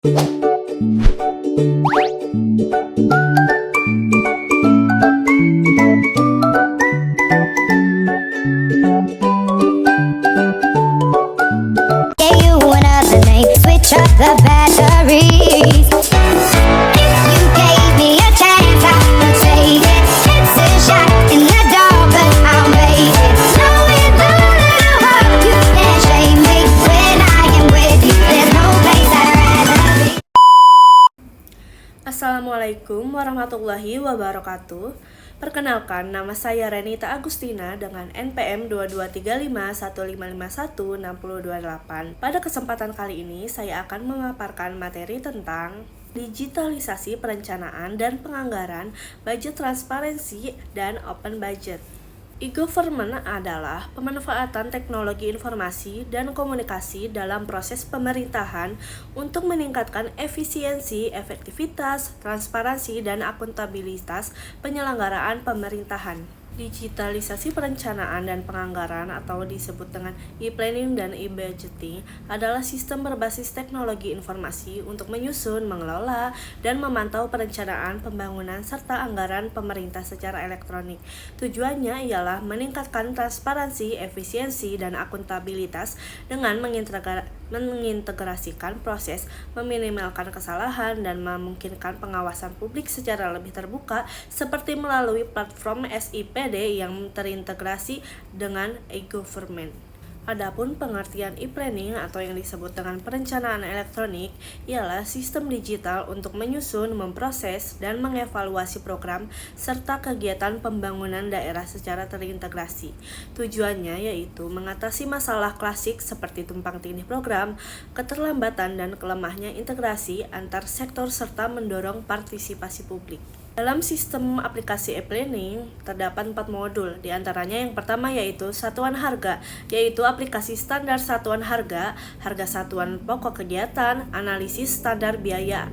You another name, switch up the batteries. If you gave me a chance, I would take it. It's a shot in the dark, but I'll make it. No, it's a little hurt, you can't shame me. When I am with you, there's no place I'd rather be. Assalamualaikum warahmatullahi wabarakatuh. Perkenalkan, nama saya Renita Agustina dengan NPM 223515516028. Pada kesempatan kali ini, saya akan memaparkan materi tentang digitalisasi perencanaan dan penganggaran, budget transparansi, dan open budget. E-government adalah pemanfaatan teknologi informasi dan komunikasi dalam proses pemerintahan untuk meningkatkan efisiensi, efektivitas, transparansi, dan akuntabilitas penyelenggaraan pemerintahan. Digitalisasi perencanaan dan penganggaran atau disebut dengan e-planning dan e-budgeting adalah sistem berbasis teknologi informasi untuk menyusun, mengelola, dan memantau perencanaan pembangunan serta anggaran pemerintah secara elektronik. Tujuannya ialah meningkatkan transparansi, efisiensi, dan akuntabilitas dengan mengintegrasikan proses, meminimalkan kesalahan, dan memungkinkan pengawasan publik secara lebih terbuka seperti melalui platform SIP yang terintegrasi dengan e-government. Adapun pengertian e-planning atau yang disebut dengan perencanaan elektronik ialah sistem digital untuk menyusun, memproses, dan mengevaluasi program serta kegiatan pembangunan daerah secara terintegrasi. Tujuannya yaitu mengatasi masalah klasik seperti tumpang tindih program, keterlambatan, dan kelemahnya integrasi antar sektor serta mendorong partisipasi publik. Dalam sistem aplikasi e-planning terdapat 4 modul, diantaranya yang pertama yaitu satuan harga, yaitu aplikasi standar satuan harga, harga satuan pokok kegiatan, analisis standar biaya.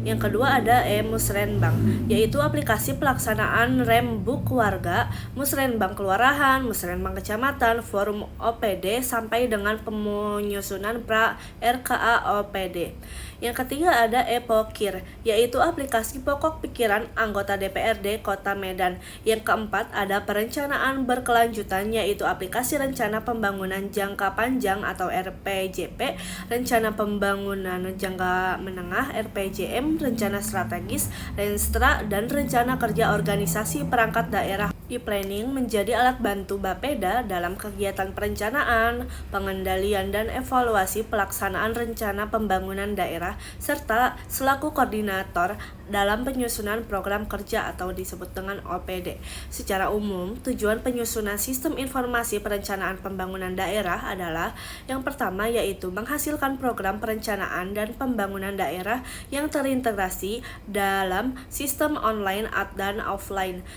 Yang kedua ada Musrenbang, yaitu aplikasi pelaksanaan rembuk warga, Musrenbang kelurahan, Musrenbang kecamatan, forum OPD sampai dengan penyusunan pra RKA OPD. Yang ketiga ada E-Pokir, yaitu aplikasi pokok pikiran anggota DPRD Kota Medan. Yang keempat ada perencanaan berkelanjutan, yaitu aplikasi rencana pembangunan jangka panjang atau RPJP, rencana pembangunan jangka menengah RPJM, rencana strategis, Renstra, dan rencana kerja organisasi perangkat daerah. E-planning menjadi alat bantu Bapeda dalam kegiatan perencanaan, pengendalian, dan evaluasi pelaksanaan rencana pembangunan daerah, serta selaku koordinator dalam penyusunan program kerja atau disebut dengan OPD. Secara umum, tujuan penyusunan sistem informasi perencanaan pembangunan daerah adalah yang pertama yaitu menghasilkan program perencanaan dan pembangunan daerah yang terintegrasi dalam sistem online dan offline,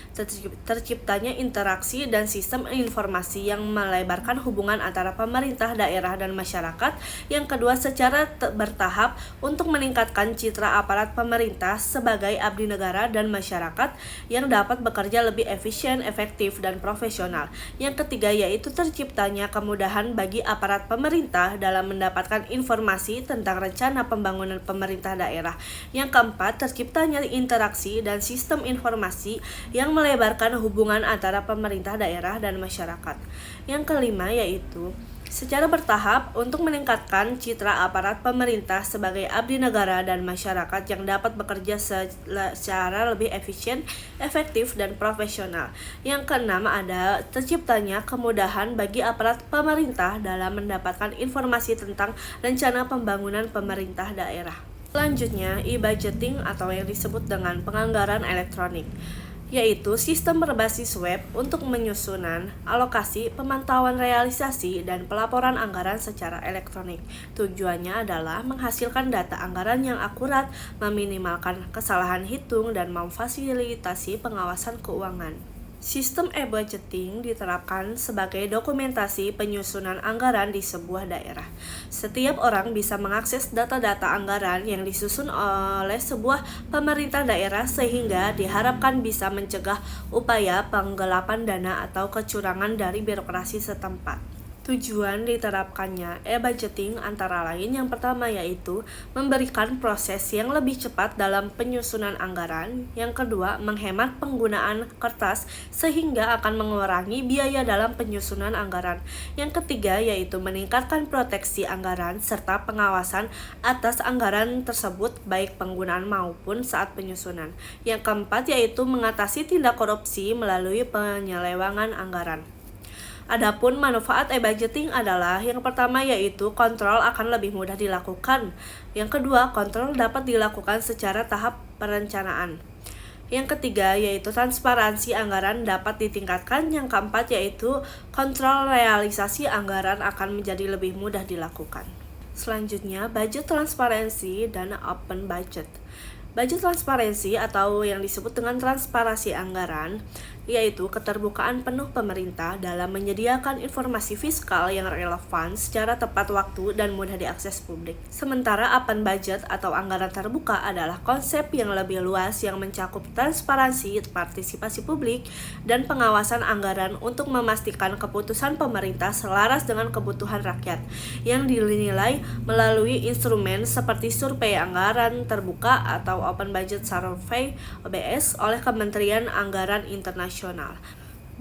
terciptanya interaksi dan sistem informasi yang melebarkan hubungan antara pemerintah daerah dan masyarakat. Yang kedua, secara bertahap untuk meningkatkan citra aparat pemerintah sebagai abdi negara dan masyarakat yang dapat bekerja lebih efisien, efektif, dan profesional. Yang ketiga yaitu terciptanya kemudahan bagi aparat pemerintah dalam mendapatkan informasi tentang rencana pembangunan pemerintah daerah. Yang keempat, terciptanya interaksi dan sistem informasi yang melebarkan hubungan antara pemerintah daerah dan masyarakat. Yang kelima yaitu secara bertahap untuk meningkatkan citra aparat pemerintah sebagai abdi negara dan masyarakat yang dapat bekerja secara lebih efisien, efektif, dan profesional. Yang keenam ada terciptanya kemudahan bagi aparat pemerintah dalam mendapatkan informasi tentang rencana pembangunan pemerintah daerah. Selanjutnya, e-budgeting atau yang disebut dengan penganggaran elektronik, yaitu sistem berbasis web untuk menyusunan, alokasi, pemantauan realisasi, dan pelaporan anggaran secara elektronik. Tujuannya adalah menghasilkan data anggaran yang akurat, meminimalkan kesalahan hitung, dan memfasilitasi pengawasan keuangan. Sistem e-budgeting diterapkan sebagai dokumentasi penyusunan anggaran di sebuah daerah. Setiap orang bisa mengakses data-data anggaran yang disusun oleh sebuah pemerintah daerah sehingga diharapkan bisa mencegah upaya penggelapan dana atau kecurangan dari birokrasi setempat. Tujuan diterapkannya e-budgeting antara lain yang pertama yaitu memberikan proses yang lebih cepat dalam penyusunan anggaran, yang kedua menghemat penggunaan kertas sehingga akan mengurangi biaya dalam penyusunan anggaran, yang ketiga yaitu meningkatkan proteksi anggaran serta pengawasan atas anggaran tersebut baik penggunaan maupun saat penyusunan, yang keempat yaitu mengatasi tindak korupsi melalui penyelewengan anggaran. Adapun manfaat e-budgeting adalah yang pertama yaitu kontrol akan lebih mudah dilakukan. Yang kedua, kontrol dapat dilakukan secara tahap perencanaan. Yang ketiga yaitu transparansi anggaran dapat ditingkatkan. Yang keempat yaitu kontrol realisasi anggaran akan menjadi lebih mudah dilakukan. Selanjutnya, budget transparansi dan open budget. Budget transparansi atau yang disebut dengan transparansi anggaran yaitu keterbukaan penuh pemerintah dalam menyediakan informasi fiskal yang relevan secara tepat waktu dan mudah diakses publik. Sementara open budget atau anggaran terbuka adalah konsep yang lebih luas yang mencakup transparansi, partisipasi publik, dan pengawasan anggaran untuk memastikan keputusan pemerintah selaras dengan kebutuhan rakyat yang dinilai melalui instrumen seperti survei anggaran terbuka atau Open Budget Survey (OBS) oleh Kementerian Anggaran Internasional.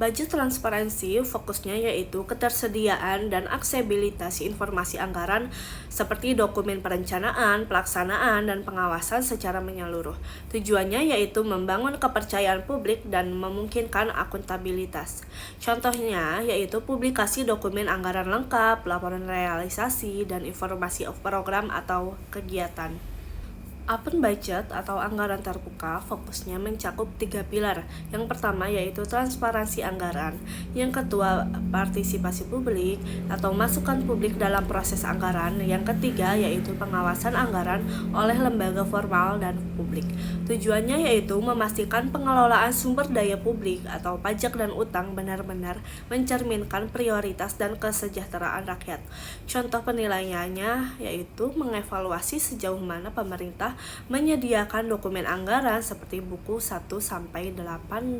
Budget transparansi fokusnya yaitu ketersediaan dan aksesibilitas informasi anggaran seperti dokumen perencanaan, pelaksanaan, dan pengawasan secara menyeluruh. Tujuannya yaitu membangun kepercayaan publik dan memungkinkan akuntabilitas. Contohnya yaitu publikasi dokumen anggaran lengkap, laporan realisasi, dan informasi program atau kegiatan. Open budget atau anggaran terbuka fokusnya mencakup 3 pilar. Yang pertama yaitu transparansi anggaran, yang kedua partisipasi publik atau masukan publik dalam proses anggaran, yang ketiga yaitu pengawasan anggaran oleh lembaga formal dan publik. Tujuannya yaitu memastikan pengelolaan sumber daya publik atau pajak dan utang benar-benar mencerminkan prioritas dan kesejahteraan rakyat. Contoh penilaiannya yaitu mengevaluasi sejauh mana pemerintah menyediakan dokumen anggaran seperti buku 1-8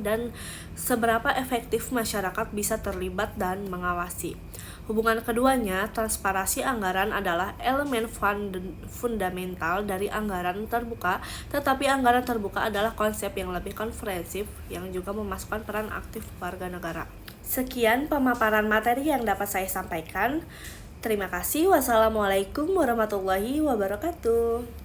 dan seberapa efektif masyarakat bisa terlibat dan mengawasi. Hubungan keduanya, transparansi anggaran adalah elemen fundamental dari anggaran terbuka, tetapi anggaran terbuka adalah konsep yang lebih komprehensif yang juga memasukkan peran aktif warga negara. Sekian pemaparan materi yang dapat saya sampaikan. Terima kasih. Wassalamualaikum warahmatullahi wabarakatuh.